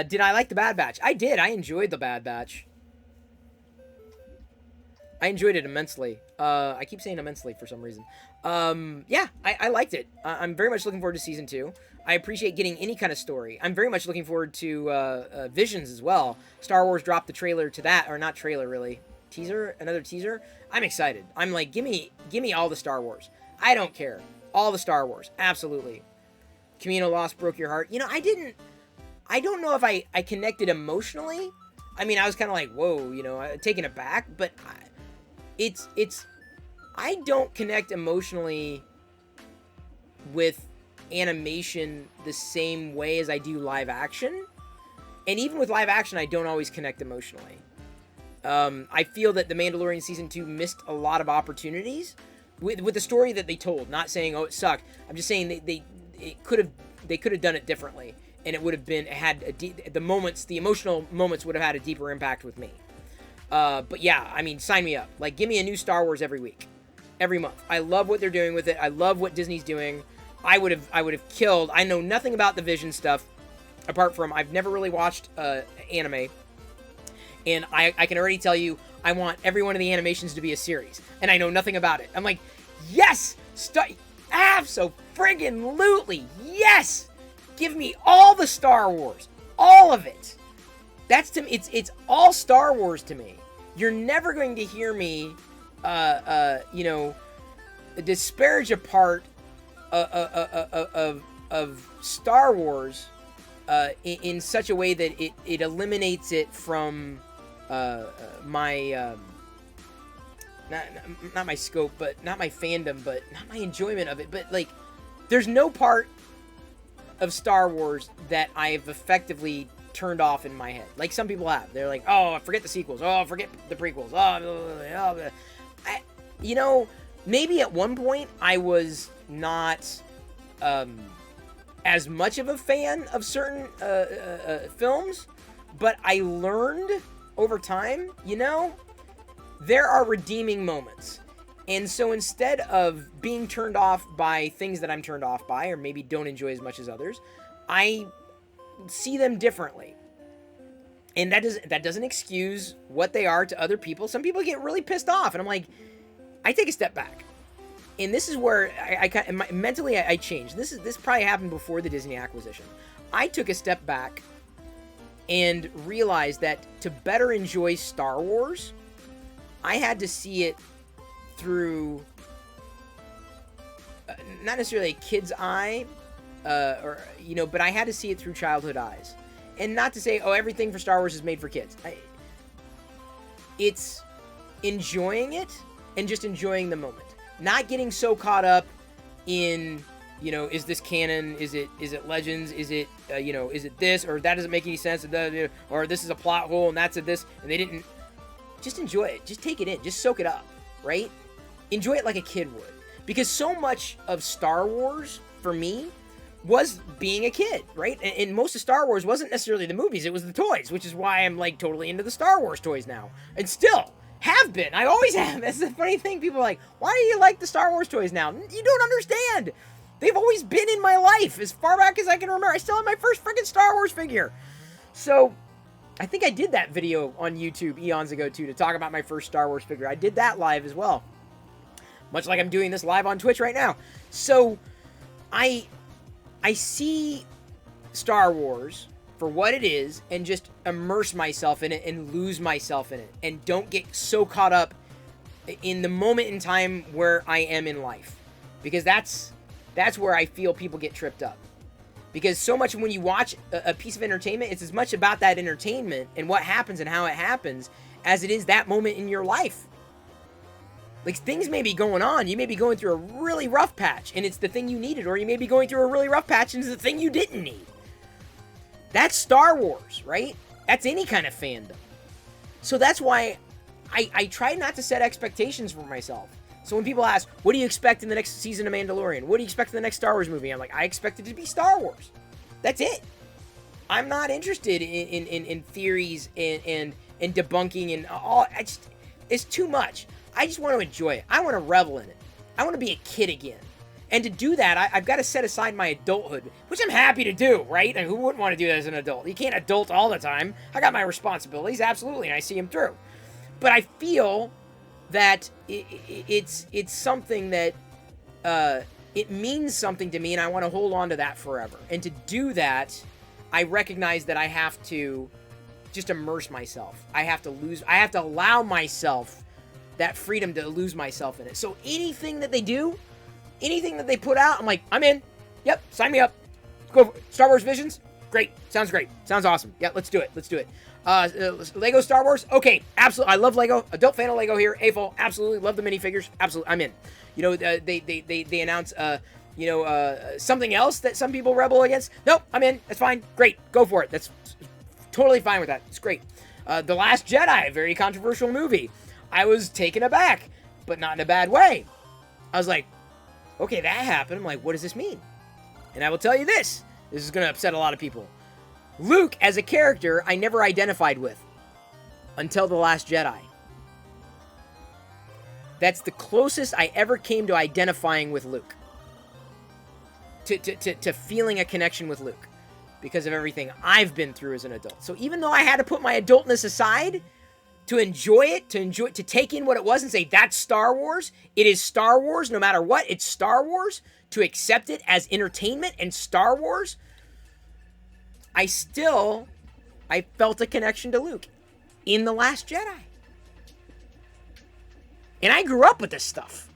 Did I like the Bad Batch? I did. I enjoyed the Bad Batch. I enjoyed it immensely. I keep saying immensely for some reason. Yeah, I liked it. I'm very much looking forward to season 2. I appreciate getting any kind of story. I'm very much looking forward to Visions as well. Star Wars dropped the trailer to that, or not trailer really, teaser, another teaser. I'm excited. I'm like, give me all the Star Wars. I don't care. All the Star Wars, absolutely. Camino Lost broke your heart. You know, I don't know if I connected emotionally. I mean, I was kind of like, whoa, you know, taken aback, but it's I don't connect emotionally with animation the same way as I do live action. And even with live action, I don't always connect emotionally. I feel that The Mandalorian Season 2 missed a lot of opportunities with the story that they told. Not saying, oh, it sucked. I'm just saying they could have done it differently. And it would have been, the emotional moments would have had a deeper impact with me. But yeah, I mean, sign me up. Like, give me a new Star Wars every week. Every month. I love what they're doing with it. I love what Disney's doing. I would have killed. I know nothing about the Vision stuff, apart from I've never really watched anime. And I can already tell you, I want every one of the animations to be a series. And I know nothing about it. I'm like, yes! Abso-friggin-lutely! Yes! Give me all the Star Wars. All of it. That's to me, it's all Star Wars to me. You're never going to hear me, you know, disparage a part of Star Wars in such a way that it eliminates it from my not my scope, but not my fandom, but not my enjoyment of it. But like, there's no part of Star Wars that I've effectively turned off in my head. Like some people have. They're like, oh, forget the sequels. Oh, forget the prequels. You know, maybe at one point I was not as much of a fan of certain films, but I learned over time, you know, there are redeeming moments. And so instead of being turned off by things that I'm turned off by, or maybe don't enjoy as much as others, I see them differently. And that doesn't excuse what they are to other people. Some people get really pissed off, and I'm like, I take a step back. And this is where mentally I changed. This probably happened before the Disney acquisition. I took a step back and realized that to better enjoy Star Wars, I had to see it through not necessarily a kid's eye, or you know, but I had to see it through childhood eyes. And not to say, oh, everything for Star Wars is made for kids. It's enjoying it and just enjoying the moment. Not getting so caught up in, you know, is this canon? Is it Legends? Is it, you know, is it this? Or that doesn't make any sense? Or this is a plot hole and that's a this. And they didn't. Just enjoy it. Just take it in. Just soak it up, right? Enjoy it like a kid would. Because so much of Star Wars, for me, was being a kid, right? And most of Star Wars wasn't necessarily the movies, it was the toys, which is why I'm like totally into the Star Wars toys now. And still have been. I always have. That's the funny thing. People are like, why do you like the Star Wars toys now? You don't understand. They've always been in my life as far back as I can remember. I still have my first freaking Star Wars figure. So I think I did that video on YouTube eons ago too, to talk about my first Star Wars figure. I did that live as well. Much like I'm doing this live on Twitch right now. So I see Star Wars for what it is and just immerse myself in it and lose myself in it. And don't get so caught up in the moment in time where I am in life. Because that's where I feel people get tripped up. Because so much when you watch a piece of entertainment, it's as much about that entertainment and what happens and how it happens as it is that moment in your life. Like, things may be going on. You may be going through a really rough patch, and it's the thing you needed. Or you may be going through a really rough patch, and it's the thing you didn't need. That's Star Wars, right? That's any kind of fandom. So that's why I try not to set expectations for myself. So when people ask, what do you expect in the next season of Mandalorian? What do you expect in the next Star Wars movie? I'm like, I expect it to be Star Wars. That's it. I'm not interested in theories and debunking and all. It's too much. I just want to enjoy it. I want to revel in it. I want to be a kid again. And to do that, I've got to set aside my adulthood, which I'm happy to do, right? And who wouldn't want to do that as an adult? You can't adult all the time. I got my responsibilities, absolutely, and I see them through. But I feel that it's something that it means something to me, and I want to hold on to that forever. And to do that, I recognize that I have to just immerse myself. I have to allow myself that freedom to lose myself in it. So anything that they do, anything that they put out, I'm like, I'm in. Yep, sign me up. Go for it. Star Wars Visions? Great. Sounds great. Sounds awesome. Yeah, let's do it. Let's do it. Lego Star Wars? Okay, absolutely. I love Lego. Adult fan of Lego here. AFOL, absolutely. Love the minifigures. Absolutely. I'm in. You know, they announce, something else that some people rebel against. Nope, I'm in. That's fine. Great. Go for it. That's totally fine with that. It's great. The Last Jedi, a very controversial movie. I was taken aback, but not in a bad way. I was like, okay, that happened. I'm like, what does this mean? And I will tell you this. This is going to upset a lot of people. Luke, as a character, I never identified with until The Last Jedi. That's the closest I ever came to identifying with Luke. To feeling a connection with Luke. Because of everything I've been through as an adult. So even though I had to put my adultness aside to enjoy it, to take in what it was and say, that's Star Wars. It is Star Wars no matter what. It's Star Wars. To accept it as entertainment and Star Wars, I felt a connection to Luke in The Last Jedi. And I grew up with this stuff.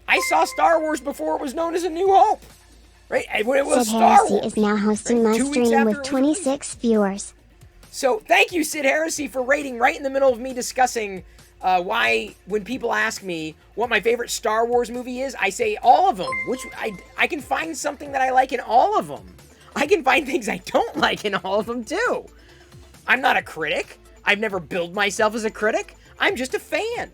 I saw Star Wars before it was known as A New Hope. Right? When it was Sid Star Heresy Wars. is now hosting my stream with 26 viewers. So thank you, Sid Heresy, for rating right in the middle of me discussing why, when people ask me what my favorite Star Wars movie is, I say all of them, which I can find something that I like in all of them. I can find things I don't like in all of them, too. I'm not a critic. I've never billed myself as a critic. I'm just a fan.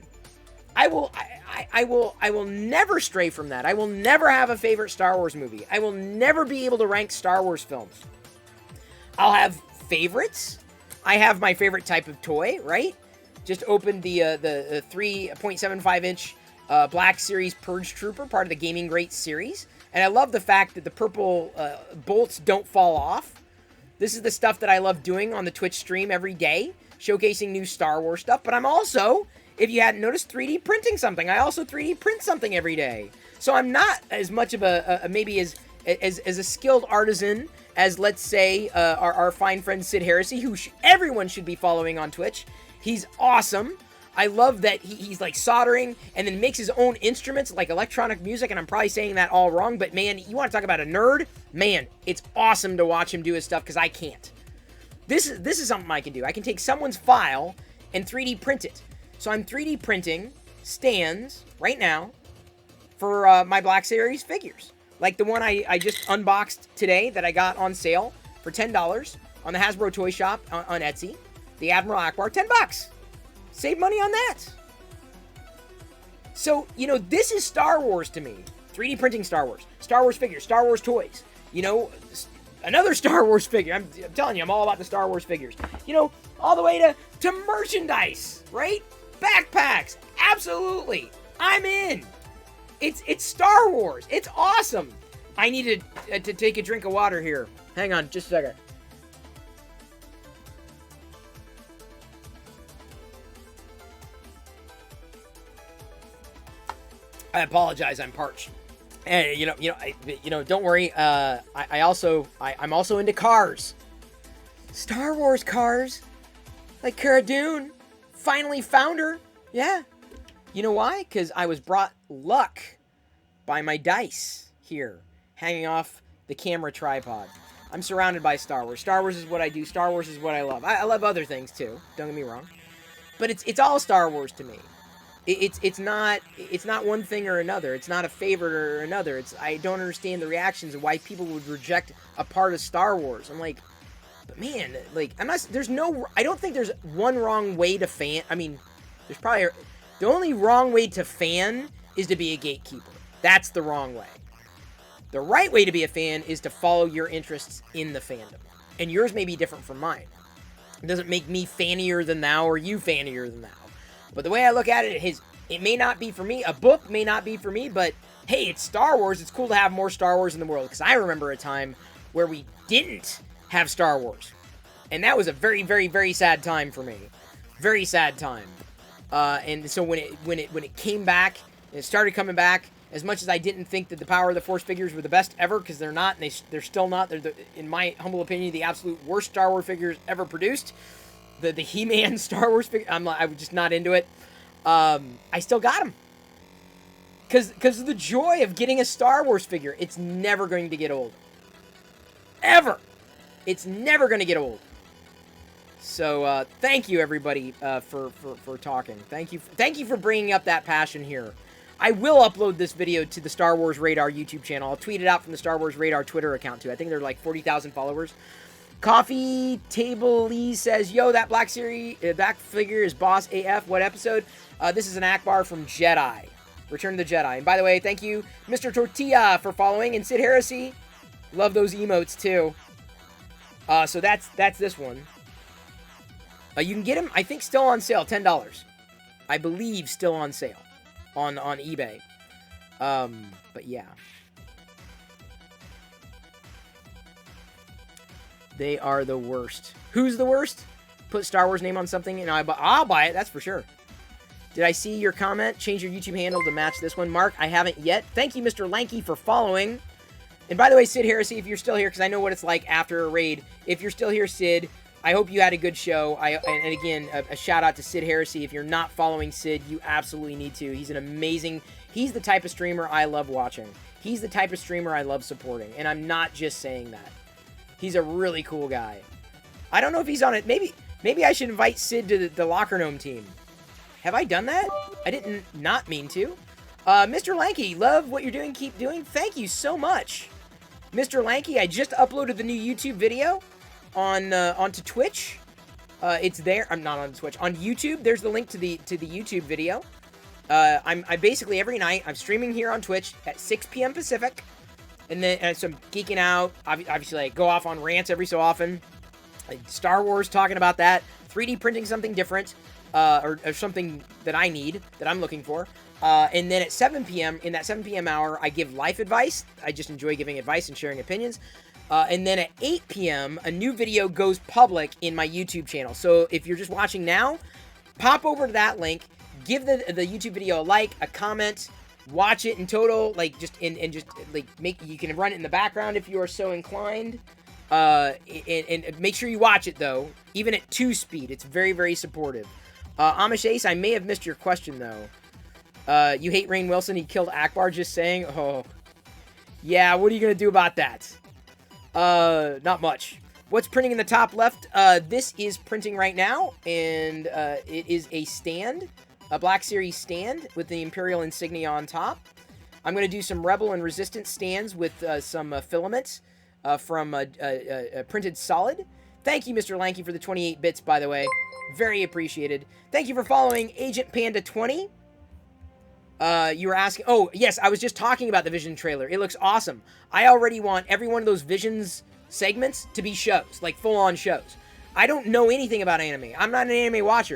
I will never stray from that. I will never have a favorite Star Wars movie. I will never be able to rank Star Wars films. I'll have favorites. I have my favorite type of toy, right? Just opened the 3.75-inch Black Series Purge Trooper, part of the Gaming Greats series. And I love the fact that the purple bolts don't fall off. This is the stuff that I love doing on the Twitch stream every day, showcasing new Star Wars stuff. But I'm also, if you hadn't noticed, 3D printing something. I also 3D print something every day. So I'm not as much of maybe as a skilled artisan as, let's say, our fine friend Sid Heresy, who everyone should be following on Twitch. He's awesome. I love that he's like soldering and then makes his own instruments like electronic music, and I'm probably saying that all wrong, but man, you want to talk about a nerd? Man, it's awesome to watch him do his stuff because I can't. This is something I can do. I can take someone's file and 3D print it. So I'm 3D printing stands right now for my Black Series figures. Like the one I just unboxed today that I got on sale for $10 on the Hasbro Toy Shop on Etsy. The Admiral Akbar, $10. Save money on that. So, you know, this is Star Wars to me. 3D printing Star Wars figures, Star Wars toys. You know, another Star Wars figure. I'm telling you, I'm all about the Star Wars figures. You know, all the way to merchandise, right? Backpacks, absolutely. I'm in. It's Star Wars. It's awesome. I need to take a drink of water here. Hang on, just a second. I apologize. I'm parched. And don't worry. I'm also into cars. Star Wars cars, like Cara Dune. Finally found her. Yeah. You know why? Because I was brought luck by my dice here, hanging off the camera tripod. I'm surrounded by Star Wars. Star Wars is what I do. Star Wars is what I love. I love other things too. Don't get me wrong. But it's all Star Wars to me. It's not one thing or another. It's not a favorite or another. I don't understand the reactions of why people would reject a part of Star Wars. I'm like, but man, like I don't think there's one wrong way to fan. I mean, there's probably the only wrong way to fan is to be a gatekeeper. That's the wrong way. The right way to be a fan is to follow your interests in the fandom. And yours may be different from mine. It doesn't make me fannier than thou or you fannier than thou. But the way I look at it is, it may not be for me. A book may not be for me, but hey, it's Star Wars. It's cool to have more Star Wars in the world. Because I remember a time where we didn't have Star Wars. And that was a very, very, very sad time for me. Very sad time. And so when it came back, and it started coming back, as much as I didn't think that the Power of the Force figures were the best ever, because they're not, and they're still not. They're, in my humble opinion, the absolute worst Star Wars figures ever produced. The He-Man Star Wars figure, I was just not into it. I still got them. Because of the joy of getting a Star Wars figure. It's never going to get old. Ever. It's never going to get old. So, thank you, everybody, for talking. Thank you for bringing up that passion here. I will upload this video to the Star Wars Radar YouTube channel. I'll tweet it out from the Star Wars Radar Twitter account, too. I think there are like 40,000 followers. Coffee Table Lee says, yo, that black figure is boss AF. What episode? This is an Akbar from Jedi. Return to the Jedi. And by the way, thank you, Mr. Tortilla, for following. And Sid Heresy. Love those emotes, too. So that's this one. You can get him, I think, still on sale, $10. I believe still on sale on eBay. But yeah. They are the worst. Who's the worst? Put Star Wars name on something and I'll buy it, that's for sure. Did I see your comment? Change your YouTube handle to match this one. Mark, I haven't yet. Thank you, Mr. Lanky, for following. And by the way, Sid Heresy, if you're still here, because I know what it's like after a raid. If you're still here, Sid, I hope you had a good show. And again, a shout out to Sid Heresy. If you're not following Sid, you absolutely need to. He's an amazing... He's the type of streamer I love watching. He's the type of streamer I love supporting. And I'm not just saying that. He's a really cool guy. I don't know if he's on it. Maybe I should invite Sid to the Locker Gnome team. Have I done that? I didn't not mean to. Mr. Lanky, love what you're doing. Keep doing. Thank you so much. Mr. Lanky, I just uploaded the new YouTube video onto Twitch. It's there. I'm not on Twitch. On YouTube, there's the link to the YouTube video. I basically every night I'm streaming here on Twitch at 6 p.m. Pacific, and so I'm geeking out. Obviously, I go off on rants every so often. Star Wars, talking about that, 3D printing something different, or something that I need, that I'm looking for. And then at 7 p.m., in that 7 p.m. hour, I give life advice. I just enjoy giving advice and sharing opinions. And then at 8 p.m., a new video goes public in my YouTube channel. So if you're just watching now, pop over to that link, give the YouTube video a like, a comment, watch it in total, like just you can run it in the background if you are so inclined. And make sure you watch it though, even at 2 speed. It's very, very supportive. Amish Ace, I may have missed your question though. You hate Rainn Wilson, he killed Akbar, just saying. Oh, yeah, what are you gonna do about that? Not much. What's printing in the top left? This is printing right now, and it is a stand, a Black Series stand with the Imperial insignia on top. I'm going to do some Rebel and Resistance stands with some filaments from Printed Solid. Thank you, Mr. Lanky, for the 28 bits, by the way. Very appreciated. Thank you for following Agent Panda 20. You were asking... Oh, yes, I was just talking about the Vision trailer. It looks awesome. I already want every one of those Visions segments to be shows, like full-on shows. I don't know anything about anime. I'm not an anime watcher.